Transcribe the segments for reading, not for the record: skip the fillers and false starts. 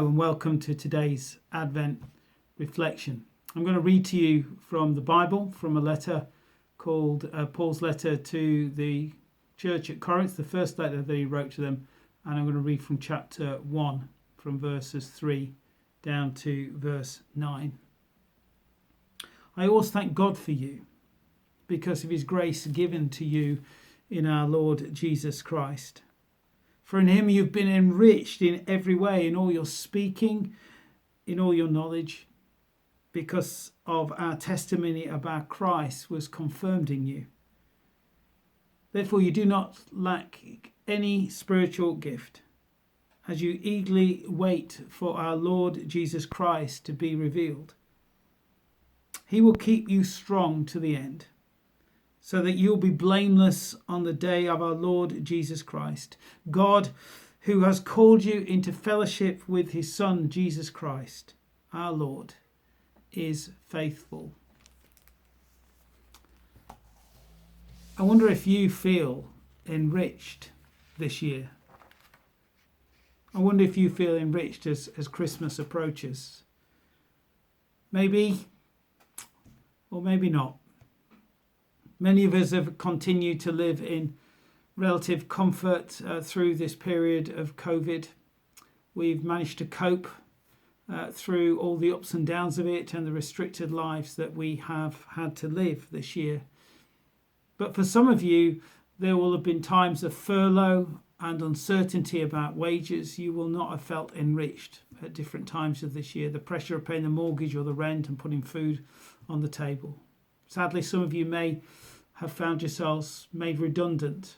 Hello and welcome to today's Advent reflection. I'm going to read to you from the Bible, from a letter called Paul's letter to the church at Corinth, the first letter that he wrote to them, and I'm going to read from chapter 1, from verses 3 down to verse 9. I always thank God for you, because of his grace given to you in our Lord Jesus Christ. For in him you've been enriched in every way, in all your speaking, in all your knowledge, because of our testimony about Christ was confirmed in you. Therefore you do not lack any spiritual gift, as you eagerly wait for our Lord Jesus Christ to be revealed. He will keep you strong to the end, so that you'll be blameless on the day of our Lord Jesus Christ. God, who has called you into fellowship with his Son, Jesus Christ, our Lord, is faithful. I wonder if you feel enriched this year. I wonder if you feel enriched as Christmas approaches. Maybe, or maybe not. Many of us have continued to live in relative comfort through this period of COVID. We've managed to cope through all the ups and downs of it and the restricted lives that we have had to live this year. But for some of you, there will have been times of furlough and uncertainty about wages. You will not have felt enriched at different times of this year. The pressure of paying the mortgage or the rent and putting food on the table. Sadly, some of you may have found yourselves made redundant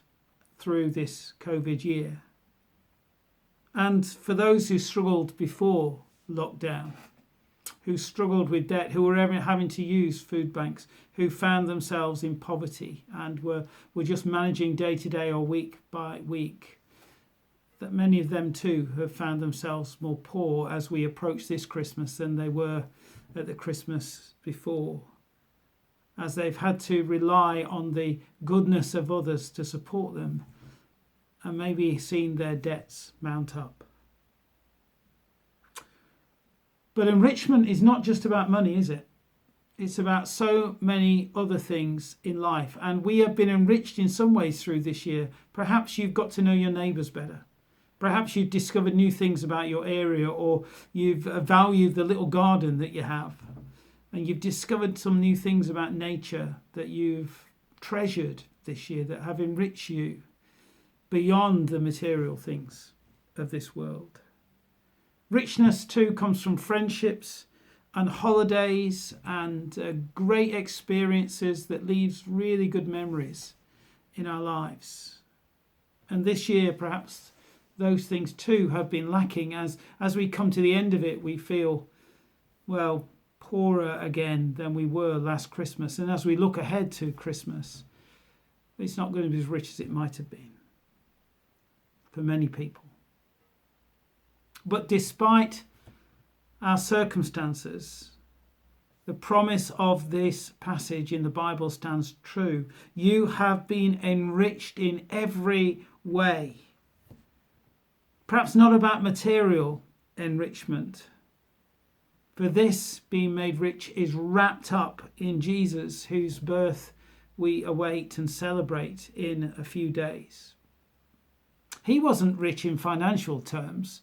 through this COVID year. And for those who struggled before lockdown, who struggled with debt, who were ever having to use food banks, who found themselves in poverty and were just managing day to day or week by week, that many of them too have found themselves more poor as we approach this Christmas than they were at the Christmas before, as they've had to rely on the goodness of others to support them and maybe seen their debts mount up. But enrichment is not just about money, is it? It's about so many other things in life. And we have been enriched in some ways through this year. Perhaps you've got to know your neighbours better. Perhaps you've discovered new things about your area, or you've valued the little garden that you have. And you've discovered some new things about nature that you've treasured this year that have enriched you beyond the material things of this world. Richness too comes from friendships and holidays and great experiences that leaves really good memories in our lives. And this year, perhaps those things too have been lacking. As we come to the end of it, we feel, well, poorer again than we were last Christmas. And as we look ahead to Christmas, it's not going to be as rich as it might have been for many people. But despite our circumstances, the promise of this passage in the Bible stands true. You have been enriched in every way. Perhaps not about material enrichment, for this being made rich is wrapped up in Jesus, whose birth we await and celebrate in a few days. He wasn't rich in financial terms.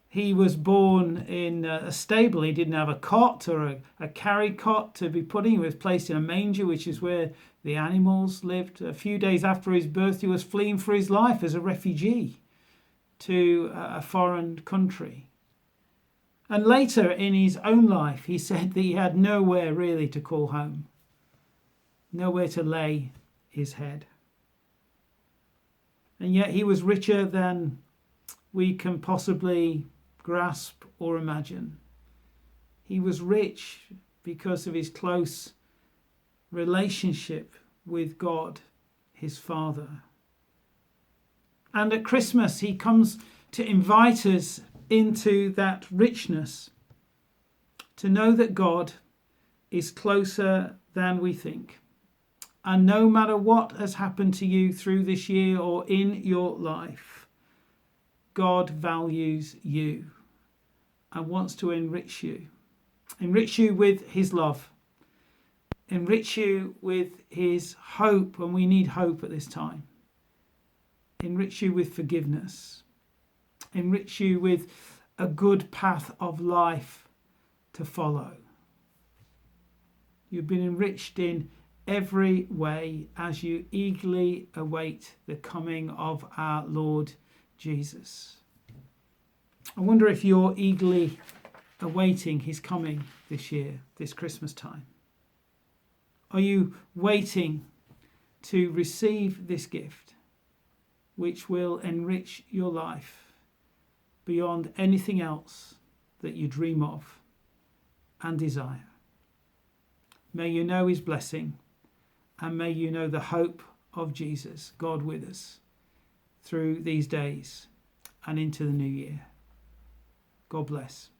He was born in a stable. He didn't have a cot or a carry cot to be put in. He was placed in a manger, which is where the animals lived. A few days after his birth, he was fleeing for his life as a refugee to a foreign country. And later in his own life, he said that he had nowhere really to call home, nowhere to lay his head. And yet he was richer than we can possibly grasp or imagine. He was rich because of his close relationship with God, his Father. And at Christmas, he comes to invite us into that richness, to know that God is closer than we think. And no matter what has happened to you through this year or in your life, God values you. and wants to enrich you. Enrich you with his love. Enrich you with his hope, and we need hope at this time. Enrich you with forgiveness. Enrich you with a good path of life to follow. You've been enriched in every way as you eagerly await the coming of our Lord Jesus. I wonder if you're eagerly awaiting his coming this year, this Christmas time. Are you waiting to receive this gift, which will enrich your life beyond anything else that you dream of and desire? May you know his blessing, and may you know the hope of Jesus, God with us, through these days and into the new year. God bless.